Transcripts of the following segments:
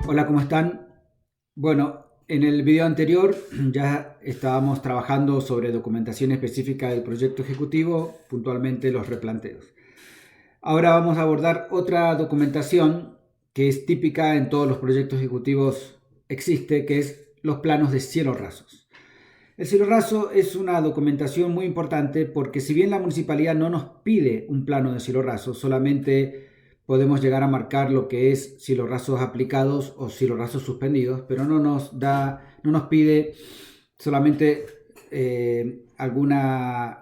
Hola, ¿cómo están? Bueno, en el video anterior ya estábamos trabajando sobre documentación específica del proyecto ejecutivo, puntualmente los replanteos. Ahora vamos a abordar otra documentación que es típica en todos los proyectos ejecutivos, existe, que es los planos de cielos rasos. El cielo raso es una documentación muy importante porque si bien la municipalidad no nos pide un plano de cielo raso, solamente podemos llegar a marcar lo que es cielos rasos aplicados o cielos rasos suspendidos, pero no nos pide solamente algún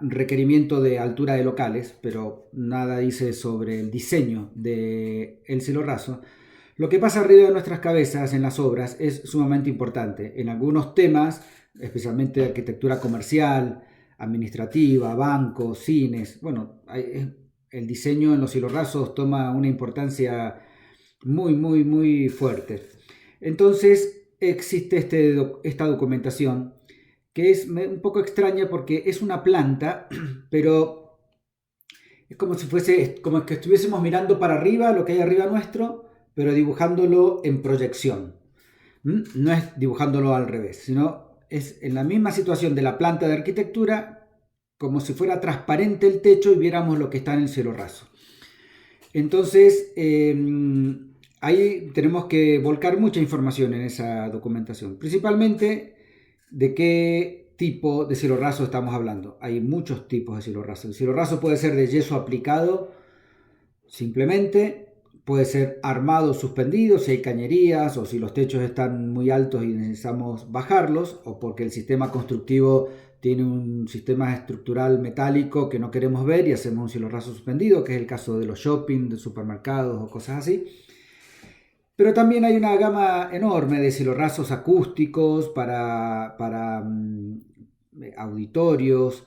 requerimiento de altura de locales, pero nada dice sobre el diseño del cielo raso. Lo que pasa arriba de nuestras cabezas en las obras es sumamente importante. En algunos temas, especialmente arquitectura comercial, administrativa, bancos, cines, bueno, el diseño en los cielos rasos toma una importancia muy fuerte. Entonces existe esta documentación que es un poco extraña porque es una planta, pero es como si fuese, como que estuviésemos mirando para arriba, lo que hay arriba nuestro, pero dibujándolo en proyección. No es dibujándolo al revés, sino es en la misma situación de la planta de arquitectura, como si fuera transparente el techo y viéramos lo que está en el cielo raso. Entonces, ahí tenemos que volcar mucha información en esa documentación, principalmente de qué tipo de cielo raso estamos hablando. Hay muchos tipos de cielo raso. El cielo raso puede ser de yeso aplicado simplemente, puede ser armado o suspendido si hay cañerías o si los techos están muy altos y necesitamos bajarlos, o porque el sistema constructivo tiene un sistema estructural metálico que no queremos ver y hacemos un cielo raso suspendido, que es el caso de los shopping, de supermercados o cosas así. Pero también hay una gama enorme de cielos rasos acústicos para auditorios,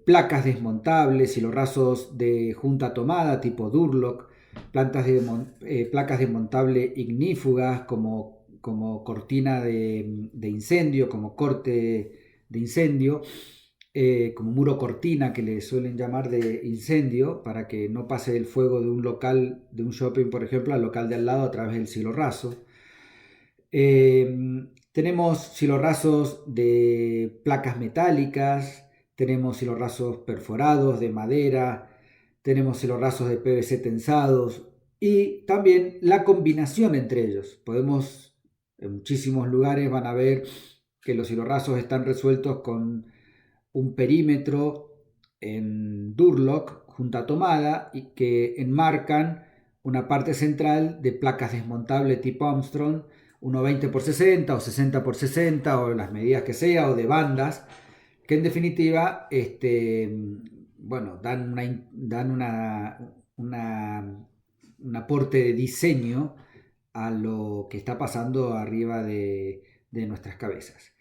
placas desmontables, cielos rasos de junta tomada tipo Durlock, placas desmontables ignífugas como cortina de incendio, como corte de incendio, como muro cortina que le suelen llamar de incendio, para que no pase el fuego de un local, de un shopping por ejemplo, al local de al lado a través del cielo raso. Tenemos cielos rasos de placas metálicas, tenemos cielos rasos perforados de madera, tenemos cielos rasos de PVC tensados y también la combinación entre ellos. En muchísimos lugares van a ver que los cielos rasos están resueltos con un perímetro en Durlock, junta tomada, y que enmarcan una parte central de placas desmontables tipo Armstrong, 1,20 por 60 o 60 por 60 o las medidas que sea, o de bandas, que en definitiva bueno, dan un aporte de diseño a lo que está pasando arriba de nuestras cabezas.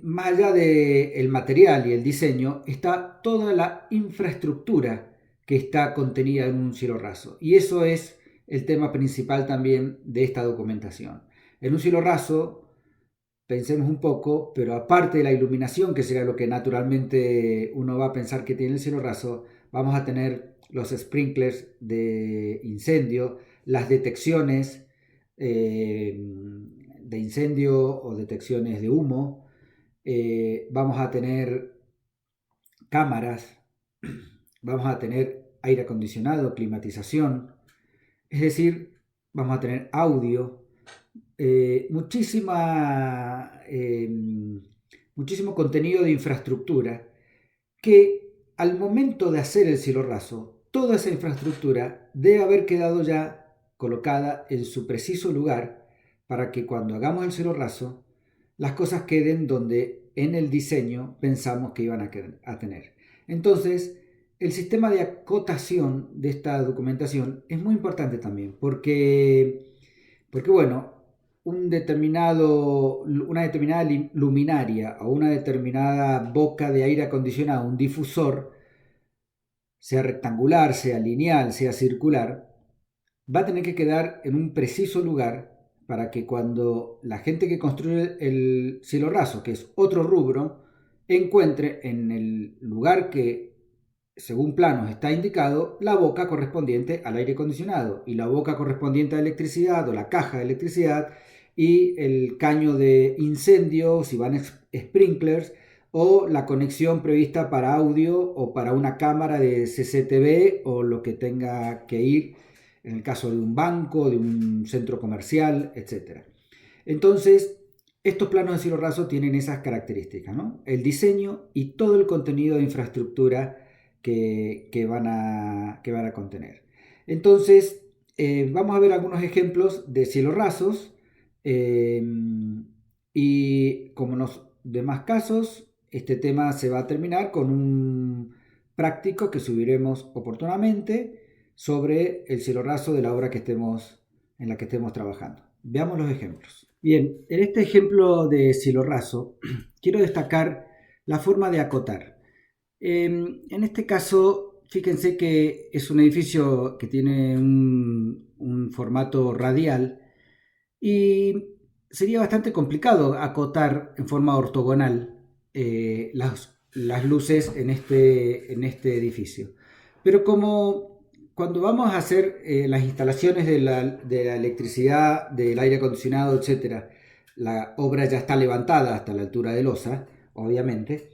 Más allá del material y el diseño, está toda la infraestructura que está contenida en un cielo raso. Y eso es el tema principal también de esta documentación. En un cielo raso, pensemos un poco, pero aparte de la iluminación, que será lo que naturalmente uno va a pensar que tiene el cielo raso, vamos a tener los sprinklers de incendio, las detecciones de incendio o detecciones de humo, vamos a tener cámaras, vamos a tener aire acondicionado, climatización, es decir, vamos a tener audio, muchísimo contenido de infraestructura que al momento de hacer el cielo raso, toda esa infraestructura debe haber quedado ya colocada en su preciso lugar para que cuando hagamos el cielo raso las cosas queden donde en el diseño pensamos que iban a tener. Entonces, el sistema de acotación de esta documentación es muy importante también porque bueno, una determinada luminaria o una determinada boca de aire acondicionado, un difusor, sea rectangular, sea lineal, sea circular, va a tener que quedar en un preciso lugar para que cuando la gente que construye el cielo raso, que es otro rubro, encuentre en el lugar que según planos está indicado la boca correspondiente al aire acondicionado y la boca correspondiente a electricidad o la caja de electricidad y el caño de incendio si van sprinklers o la conexión prevista para audio o para una cámara de CCTV o lo que tenga que ir en el caso de un banco, de un centro comercial, etc. Entonces, estos planos de cielo raso tienen esas características, ¿no? El diseño y todo el contenido de infraestructura que van a contener. Entonces, vamos a ver algunos ejemplos de cielos rasos y como en los demás casos, este tema se va a terminar con un práctico que subiremos oportunamente sobre el cielo raso de la obra en la que estemos trabajando. Veamos los ejemplos. Bien, en este ejemplo de cielo raso quiero destacar la forma de acotar. En este caso, fíjense que es un edificio que tiene un formato radial y sería bastante complicado acotar en forma ortogonal las luces en este edificio. Pero como cuando vamos a hacer las instalaciones de la electricidad, del aire acondicionado, etc., la obra ya está levantada hasta la altura de losa, obviamente.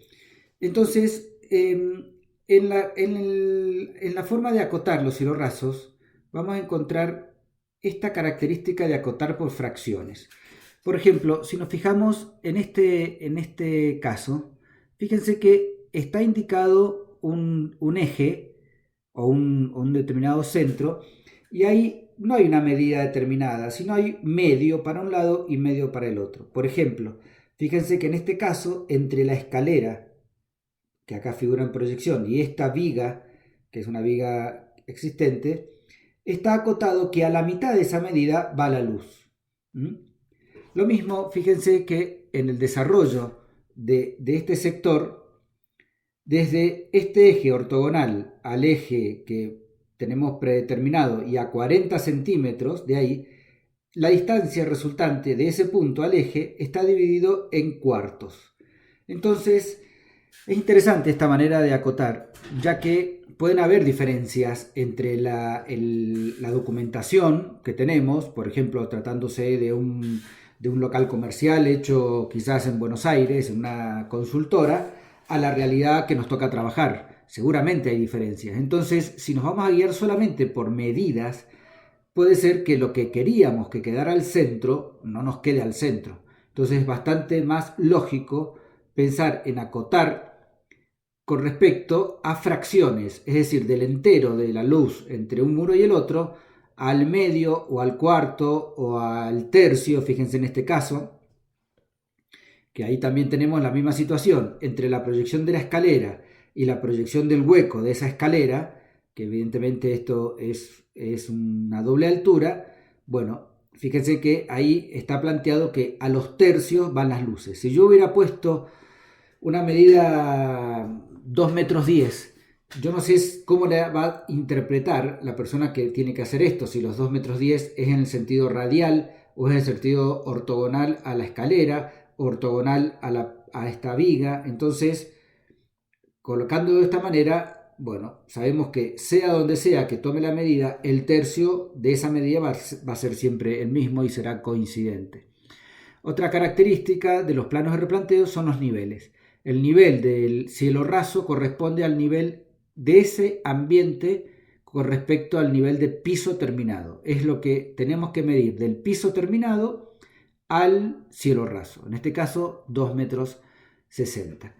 Entonces, en la forma de acotar los cielos rasos, vamos a encontrar esta característica de acotar por fracciones. Por ejemplo, si nos fijamos en este caso, fíjense que está indicado un eje o un determinado centro y ahí no hay una medida determinada, sino hay medio para un lado y medio para el otro. Por ejemplo, fíjense que en este caso, entre la escalera, que acá figura en proyección, y esta viga, que es una viga existente, está acotado que a la mitad de esa medida va la luz. Lo mismo, fíjense que en el desarrollo de este sector, desde este eje ortogonal al eje que tenemos predeterminado y a 40 centímetros de ahí, la distancia resultante de ese punto al eje está dividido en cuartos. Entonces, es interesante esta manera de acotar, ya que pueden haber diferencias entre la documentación que tenemos, por ejemplo, tratándose de un local comercial hecho quizás en Buenos Aires, en una consultora, a la realidad que nos toca trabajar. Seguramente hay diferencias. Entonces, si nos vamos a guiar solamente por medidas, puede ser que lo que queríamos que quedara al centro no nos quede al centro. Entonces es bastante más lógico pensar en acotar con respecto a fracciones, es decir, del entero de la luz entre un muro y el otro, al medio o al cuarto o al tercio, fíjense en este caso, que ahí también tenemos la misma situación entre la proyección de la escalera y la proyección del hueco de esa escalera, que evidentemente esto es una doble altura. Bueno, fíjense que ahí está planteado que a los tercios van las luces. Si yo hubiera puesto una medida 2 metros 10, yo no sé cómo le va a interpretar la persona que tiene que hacer esto, si los 2 metros 10 es en el sentido radial o es en el sentido ortogonal a la escalera, ortogonal a esta viga. Entonces, colocando de esta manera, bueno, sabemos que sea donde sea que tome la medida, el tercio de esa medida va a ser siempre el mismo y será coincidente. Otra característica de los planos de replanteo son los niveles. El nivel del cielo raso corresponde al nivel de ese ambiente con respecto al nivel de piso terminado. Es lo que tenemos que medir del piso terminado al cielo raso. En este caso, 2 metros 60.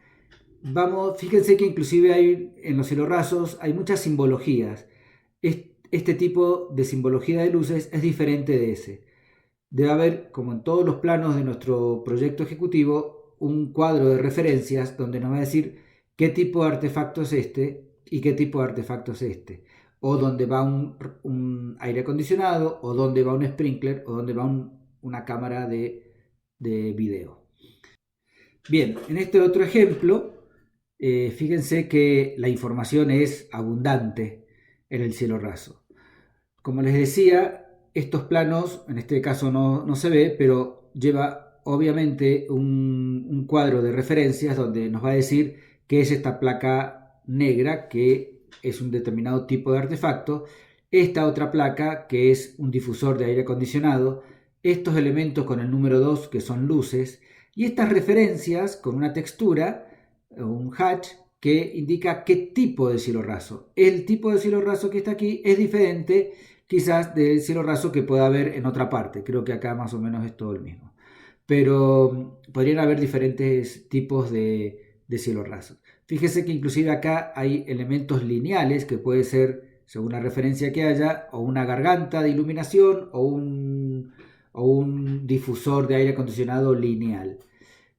Vamos, fíjense que inclusive en los cielos rasos hay muchas simbologías. Este tipo de simbología de luces es diferente de ese. Debe haber, como en todos los planos de nuestro proyecto ejecutivo, un cuadro de referencias donde nos va a decir qué tipo de artefacto es este y qué tipo de artefacto es este. O dónde va un aire acondicionado, o dónde va un sprinkler, o dónde va una cámara de video. Bien, en este otro ejemplo, fíjense que la información es abundante en el cielo raso. Como les decía, estos planos, en este caso no se ve, pero lleva obviamente un cuadro de referencias donde nos va a decir qué es esta placa negra, que es un determinado tipo de artefacto, esta otra placa que es un difusor de aire acondicionado, estos elementos con el número 2 que son luces, y estas referencias con una textura, un hatch, que indica qué tipo de cielo raso. El tipo de cielo raso que está aquí es diferente quizás del cielo raso que pueda haber en otra parte. Creo que acá más o menos es todo el mismo. Pero podrían haber diferentes tipos de cielo raso. Fíjese que inclusive acá hay elementos lineales que puede ser, según la referencia que haya, o una garganta de iluminación o un difusor de aire acondicionado lineal.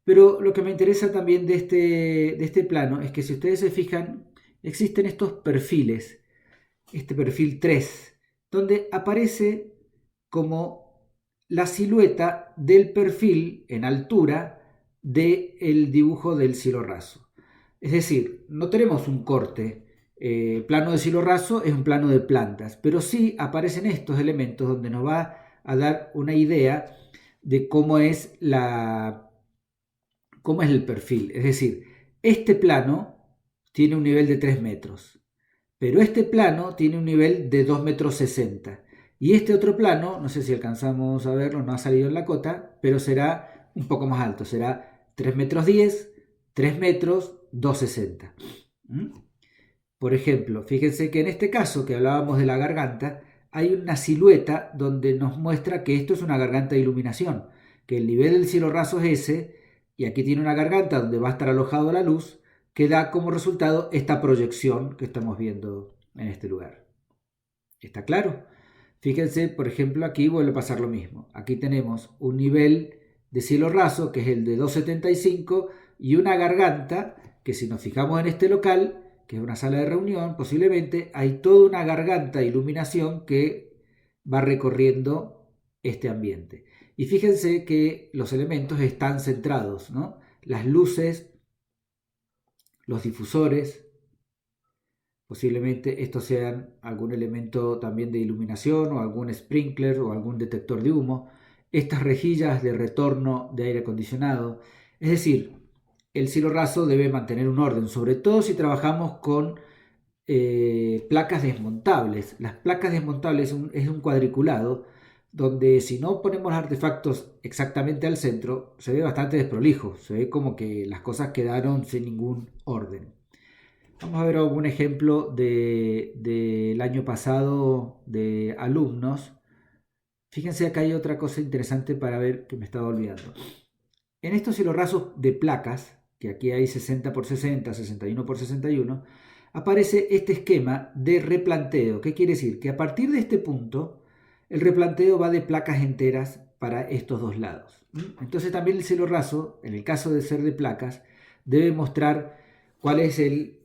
Pero lo que me interesa también de este plano es que si ustedes se fijan, existen estos perfiles, este perfil 3, donde aparece como la silueta del perfil en altura del dibujo del cielo raso. Es decir, no tenemos un corte. Plano de cielo raso es un plano de plantas, pero sí aparecen estos elementos donde nos va a dar una idea de cómo es el perfil. Es decir, este plano tiene un nivel de 3 metros, pero este plano tiene un nivel de 2 metros 60. Y este otro plano, no sé si alcanzamos a verlo, no ha salido en la cota, pero será un poco más alto, será 3 metros 10, 3 metros 2,60. Por ejemplo, fíjense que en este caso que hablábamos de la garganta, hay una silueta donde nos muestra que esto es una garganta de iluminación, que el nivel del cielo raso es ese, y aquí tiene una garganta donde va a estar alojado la luz, que da como resultado esta proyección que estamos viendo en este lugar. ¿Está claro? Fíjense, por ejemplo, aquí vuelve a pasar lo mismo. Aquí tenemos un nivel de cielo raso, que es el de 2,75, y una garganta, que si nos fijamos en este local, que es una sala de reunión, posiblemente hay toda una garganta de iluminación que va recorriendo este ambiente. Y fíjense que los elementos están centrados, ¿no? Las luces, los difusores, posiblemente estos sean algún elemento también de iluminación o algún sprinkler o algún detector de humo, estas rejillas de retorno de aire acondicionado. Es decir, el cielo raso debe mantener un orden, sobre todo si trabajamos con placas desmontables. Las placas desmontables es un cuadriculado donde si no ponemos artefactos exactamente al centro, se ve bastante desprolijo, se ve como que las cosas quedaron sin ningún orden. Vamos a ver algún ejemplo del año pasado de alumnos. Fíjense, acá hay otra cosa interesante para ver que me estaba olvidando. En estos rasos de placas, que aquí hay 60 por 60, 61 por 61, aparece este esquema de replanteo. ¿Qué quiere decir? Que a partir de este punto, el replanteo va de placas enteras para estos dos lados. Entonces también el cielo raso, en el caso de ser de placas, debe mostrar cuál es el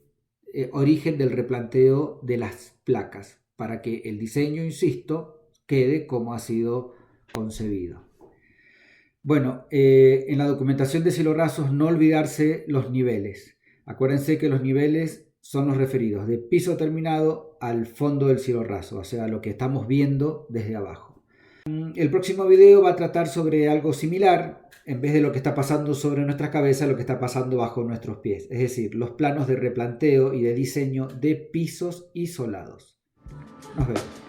origen del replanteo de las placas, para que el diseño, insisto, quede como ha sido concebido. Bueno, en la documentación de cielo rasos no olvidarse los niveles. Acuérdense que los niveles son los referidos de piso terminado al fondo del cielo raso, o sea, lo que estamos viendo desde abajo. El próximo video va a tratar sobre algo similar, en vez de lo que está pasando sobre nuestra cabeza, lo que está pasando bajo nuestros pies, es decir, los planos de replanteo y de diseño de pisos isolados. Nos vemos.